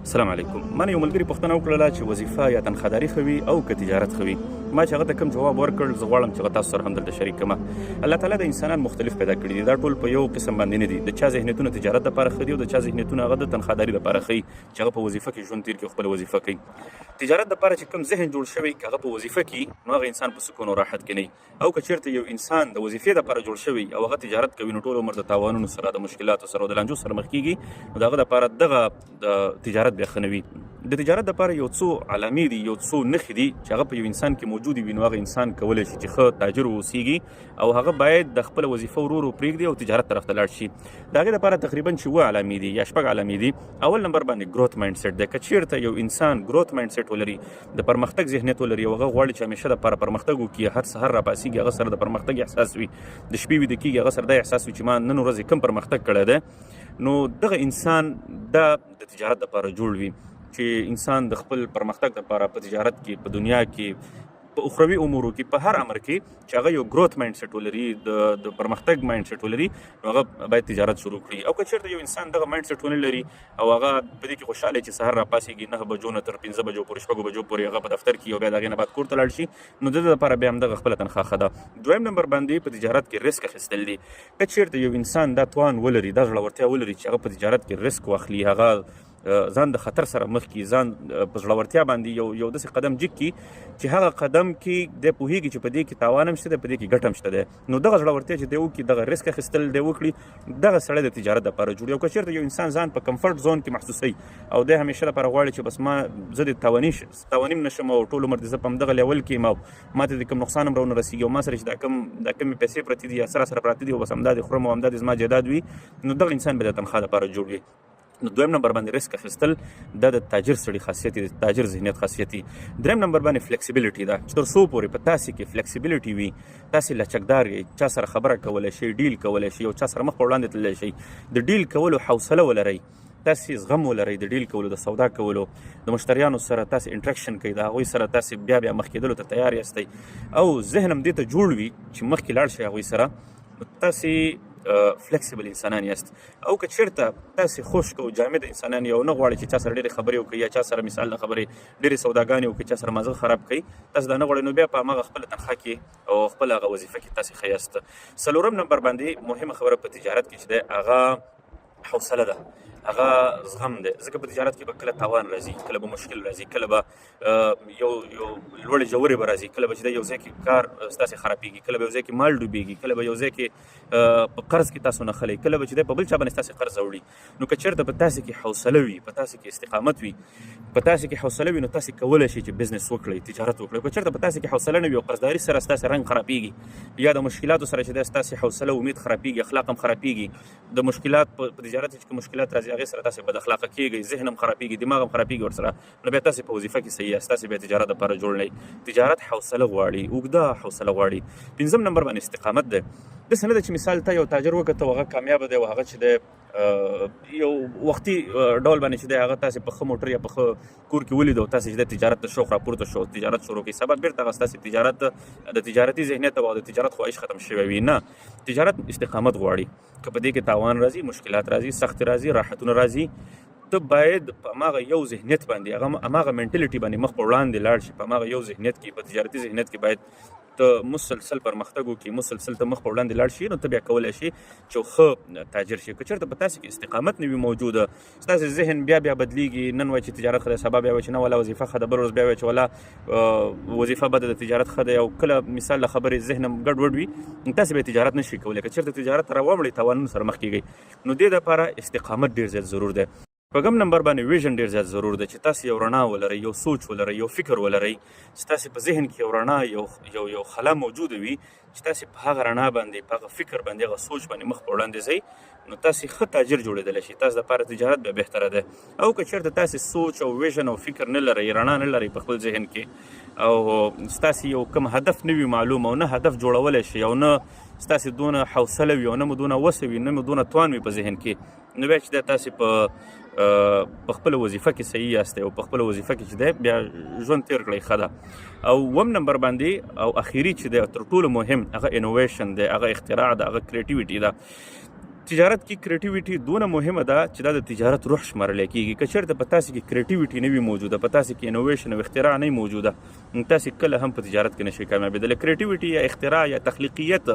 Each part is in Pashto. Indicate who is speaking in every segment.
Speaker 1: السلام علیکم. ما نه یو ملګري پوښتنه وکړله چې وظیفه یا تنخواداري ښه وي او که تجارت ښه وي. ما چې هغه ته کوم جواب ورکړ زه غواړم چې تاسو سره هم دلته شریک کړم. الله تعالی د انسانان مختلف پیدا کړي دي. دا ټول په یو قسم باندې نه دي. د چا ذهنیتونه تجارت لپاره ښه دي او د چا ذهنیتونه هغه د تنخواداري لپاره ښه دي چې هغه په وظیفه کې ژوند تېر کړي او خپله وظیفه کوي. تجارت لپاره چې کوم ذهن جوړ شوی که هغه په وظیفه کې نو هغه انسان په سکون او راحت کې نه او که چېرته یو انسان د وظیفې لپاره جوړ شوی او هغه تجارت کوي نو ټول عمر د تاوانونو سره د مشکلاتو سره او د لانجو سره مخ کېږي نو د هغه لپاره دغه د تجارت بیا ښه نه وي. د تجارت لپاره یو څو علامې دي، یو څو نښې دي چې هغه په یو انسان کې موجودې وي نو هغه انسان کولی شي چې ښه تاجر واوسیږي او هغه باید د خپله وظیفه ورو ورو پرېږدي او تجارت طرف ته لاړ شي. د هغې لپاره تقریبا چې 7 علامې دي یا 6 علامې دي. اول نمبر باندې ګروث مایند سیټ دی. که چېرته یو انسان ګروث مایند سیټ ولري، د پرمختګ ذهنیت ولري او هغه غواړي چې همیشه دپاره پرمختګ وکړي، هر سهار راپاڅېږي هغه سره د پرمختګ احساس وي، د شپې ویده کېږي هغه سره دا احساس وي چې ما نن ورځې کم پرمختګ کړی دی، نو دغه انسان دا د تجارت لپاره جوړ وي چې انسان د خپل پرمختګ لپاره په تجارت کې، په دنیا کې، په اخروي امورو کې، په هر امر کې چې هغه یو ګروث مایند سیټ ولري، د پرمختګ مایند سیټ ولري، نو هغه باید تجارت شروع کړي. او که چېرته یو انسان دغه مایند سیټ ونه لري او هغه په دې کې خوشحاله چې سهار راپاڅېږي 9 بجو نه تر 15 بجو پورې 6 بجو پورې هغه په دفتر کې او بیا د هغې نه بعد کور ته لاړ شي نو د ده لپاره بیا همدغه خپله تنخواه ښه ده. دویم نمبر باندې په تجارت کې رسک اخیستل دي. که چېرته یو انسان دا توان ولري، دا زړورتیا ولري چې هغه په تجارت کې رسک واخلي، هغه ځان د خطر سره مخ کړي، ځان په زړورتیا باندې یو داسې قدم جګ کړي چې هغه قدم کې دی پوهېږي چې په دې کې تاوان هم شته دی، په دې کې ګټه هم شته دی، نو دغه زړورتیا چې دی وکړي، دغه رسک اخیستل دی وکړي، دغه سړی د تجارت لپاره جوړي. او که چېرته یو انسان ځان په کمفرټ زون کې محسوسوي او دی همیشه لپاره غواړي چې بس ما زه د تاوانیم نشم او ټول عمر دې زه په همدغه لیول کې یم او ما ته د کوم نقصان هم راونه رسېږي او ما سره چې دا کمې پیسې پرتې دي یا سره پراته دي او بس همدا دې خورم او همدا دې زما جایداد وي، نو دغه انسان به د تنخواه لپاره جوړ وي. نو دویم نمبر باندې رسک اخیستل دا د تاجر سړي خاصیت دی، د تاجر ذهنیت خاصیت دی. دریم نمبر باندې فلیکسیبیلیټي ده چې تر څو پورې په تاسې کې فلیکسیبیلیټي وي، تاسې لچکدار یې، چا سره خبره کولی شئ، ډیل کولی شئ او چا سره مخ په وړاندې تللی شئ، د ډیل کولو حوصله ولرئ، تاسې زغم ولرئ د ډیل کولو، د سودا کولو، د مشتریانو سره تاسې انټریکشن کوئ، د هغوی سره تاسې بیا مخ کېدلو ته تیار یاستئ او ذهن هم دې ته جوړ وي چې مخکې لاړ شئ هغوی سره، نو تاسې فلیکسیبل انسانان یاست. او که چېرته تاسې خشک او جامد انسانان یې او نه غواړئ چې چا سره ډېرې خبرې وکړئ یا چا سره مثال د خبرې ډېرې سوداګانې وکړئ، چا سره مازغه خراب کړئ، تاسې دا نه غواړئ، نو بیا په هماغه خپله تنخواه کې او خپله هغه وظیفه کې تاسې ښه یاست. څلورم نمبر باندې مهمه خبره په تجارت کې چې دی هغه حوصله ده، هغه زغم دی. ځکه په تجارت کې به کله تاوان راځي، کله به مشکل راځي، کله به یو لوړې ژورې به راځي، کله به چې دی یو ځای کې کار ستاسې خرابېږي، کله به یو ځای کې مال ډوبېږي، کله به یو ځای کې په قرض کې تاسو نه خلئ، کله به چې دی په بل چا باندې ستاسې قرض اوړي. نو که چېرته په تاسې کې حوصله وي، په تاسې کې استقامت وي، په تاسې کې حوصله وي، نو تاسې کولی شئ چې بزنس وکړئ، تجارت وکړئ. که چېرته په تاسې کې حوصله نه وي او قرضداري سره ستاسې رنګ خرابېږي یا د مشکلاتو سره چې دی ستاسې حوصله امید خرابېږي، اخلاق هم خرابېږي، د مشکلات په تجارت کې چې مشکلات راځي هغې سره تاسې بد اخلاقه کېږئ، ذهن هم خرابېږي، دماغ هم خرابېږي ورسره، نو بیا تاسې په وظیفه کې صحیح یاست، تاسې بیا تجارت لپاره جوړ نه یئ. تجارت حوصله غواړي، اوږده حوصله غواړي. پنځم نمبر باندې استقامت دی. داسې نه ده چې مثال ته یو تاجر وکته او هغه کامیابه دی او هغه چې دی یو وختي ډول باندې چې دی هغه تاسې په ښه موټر یا په ښه کور کې ولید او تاسې چې دی تجارت ته شوق راپورته شو، تجارت شروع کړي، سبا بېرته هغه ستاسې تجارت د تجارتي ذهنیت او د تجارت خواهش ختم شوی وي. نه، تجارت استقامت غواړي. که په دې کې تاوان راځي، مشکلات راځي، سخت راځي، راحتونه راځي، ته باید په هماغه یو ذهنیت باندې هماغه منټلیټي باندې مخ په وړاندې لاړ شي. په هماغه یو ذهنیت کې، په تجارتي ذهنیت کې باید ته مسلسل پرمختګ وکړي، مسلسل ته مخ په وړاندې لاړ شي، نو ته بیا کولی شي چې ښه تاجر شي. که چېرته په تاسې کې استقامت نه وي موجوده، ستاسې ذهن بیا بدلېږي، نن وایي چې تجارت ښه دی، سبا بیا وایي چې نه ولا وظیفه ښه ده، بل ورځ بیا وایي چې ولا وظیفه بده ده، تجارت ښه دی، او کله مثال له خبرې ذهن هم ګډوډ وي، تاسې بیا تجارت نه شئ کولی. که چېرته تجارت ته راوړئ تاوانونو سره مخ کېږئ، نو دې دپاره استقامت ډېر زیات ضرور دی. شپږم نمبر باندې ویژن ډېر زیات ضرور دی چې تاسې یو رڼا ولرئ، یو سوچ ولرئ، یو فکر ولرئ، چې تاسې په ذهن کې یو رڼا، یو خلا موجوده وي چې تاسې په هغه رڼا باندې، په هغه فکر باندې، هغه سوچ باندې مخ په وړاندې ځئ، نو تاسې ښه تاجر جوړېدلی شئ. تاسو دپاره تجارت بیا بهتره دی. او که چېرته تاسې سوچ او ویژن او فکر نه لرئ، رڼا نه لرئ په خپل ذهن کې، او ستاسې یو کوم هدف نه وي معلوم او نه هدف جوړولی شئ او نه ستاسې دونه حوصله وي او نه مو دونه وسه وي، نه مو دونه توان وي په ذهن کې، نو بیا چې دی تاسې په خپله وظیفه کې صحیح یاستئ او په خپله وظیفه کې چې دی بیا ژوند تېر کړئ ښه ده. او اووم نمبر باندې او اخري چې دی تر ټولو مهم هغه انوویشن دی، هغه اختراع ده، هغه کریټیویټي ده. تجارت کې کریټیویټي دونه مهمه ده چې دا د تجارت روح شمارل کېږي. که چېرته په تاسې کې کریټیویټي نه وي موجوده، په تاسې کې انوویشن او اختراع نه موجوده، نو تاسې کله هم په تجارت کې نشئ کامیابېدلی. کریټیویټي یا اختراع یا تخلیقیت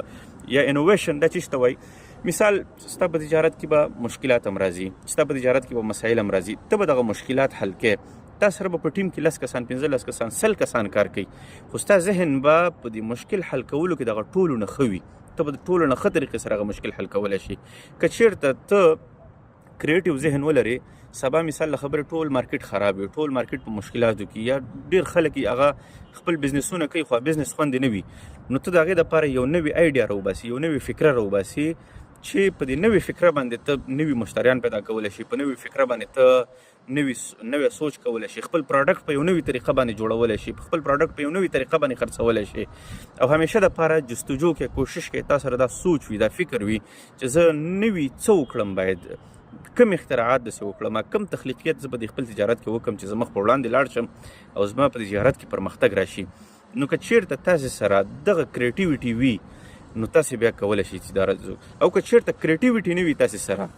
Speaker 1: یا انوویشن دا څه ته وایي؟ مثال ستا په تجارت کې به مشکلات هم راځي، ستا په تجارت کې به مسایل هم راځي، ته به دغه مشکلات حل کړې. تا سره به په ټیم کې 10 کسان 15 کسان 100 کسان کار کوي، خو ستا ذهن به په دې مشکل حل کولو کې دغه ټولو نه ښه وي، ته به د ټولو نه ښه طریقې سره هغه مشکل حل کولی شي. که چېرته ته کریټیو ذهن ولرې، سبا مثال له خبرې ټول مارکیټ خراب وي، ټول مارکیټ په مشکلاتو کې یا ډېر خلک هغه خپل بزنسونه کوي خو بزنس خوندې نه وي، نو ته د هغې دپاره یو نوي آیډیا راوباسي، یو نوي فکره راوباسي چې په دې نوې فکره باندې ته نوي مشتریان پیدا کولی شي، په نوې فکره باندې ته نوې سوچ کولی شي، خپل پروډکټ په یو نوي طریقه باندې جوړولی شي، خپل پروډکټ په یو نوي طریقه باندې خرڅولی شي. او همیشه دپاره جستجو کې کوشش کوي تا سره دا سوچ وي، دا فکر وي چې زه نوي څه وکړم، باید کم اختراعات داسې وکړم، کم تخلیقیت زه به د خپل تجارت کې وکړم چې زه مخ په وړاندې لاړ شم او زما په تجارت کې پرمختګ راشي. نو که چېرته تاسې سره دغه کریټیویټي وي نو تاسې بیا کولی شئ تجارت وکړو. او که چېرته کریټیویټي نه وي تاسې سره،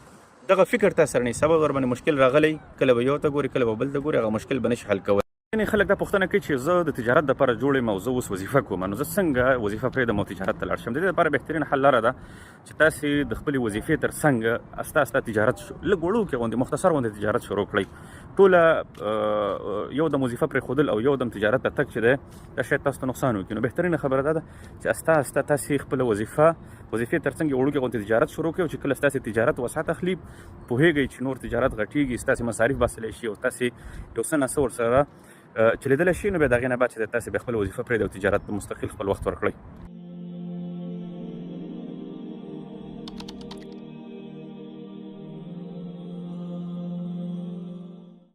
Speaker 1: دغه فکر تاسو سره نه سبا ور باندې مشکل راغلی، کله به یو ته ګوري کله به بل ته ګوري، هغه مشکل به نشي حل کولی. یعنې خلک دا پوښتنه کوي چې زه د تجارت دپاره جوړ یم او زه اوس وظیفه کوم، نو زه څنګه وظیفه پرېږدم او تجارت ته لاړ شم؟ د دې دپاره بهترین حل لاره ده چې تاسې د خپلې وظیفې تر څنګ استه استه تجارت لږ وړوکې غوندې مختصر غوندې تجارت شروع کړئ. ټوله یو دم وظیفه پرېښودل او یو دم تجارت ته تګ چې دی دا شاید تاسو ته نقصان وکړي. نو بهترینه خبره دا ده چې استه استه تاسې خپله وظیفې تر څنګ یو وړوکې غوندې تجارت شروع کړئ، چې کله ستاسې تجارت وسعت اخلي پوهېږئ چې نور تجارت غټېږي، ستاسې مصارف باسلی شي او تاسې یو څه نه څه ورسره چلیدلی شي، نو بیا د هغې نه بعد چې تاسې بیا خپله وظیفه پرېږدئ او تجارت ته مستقل خپل وخت ورکړئ.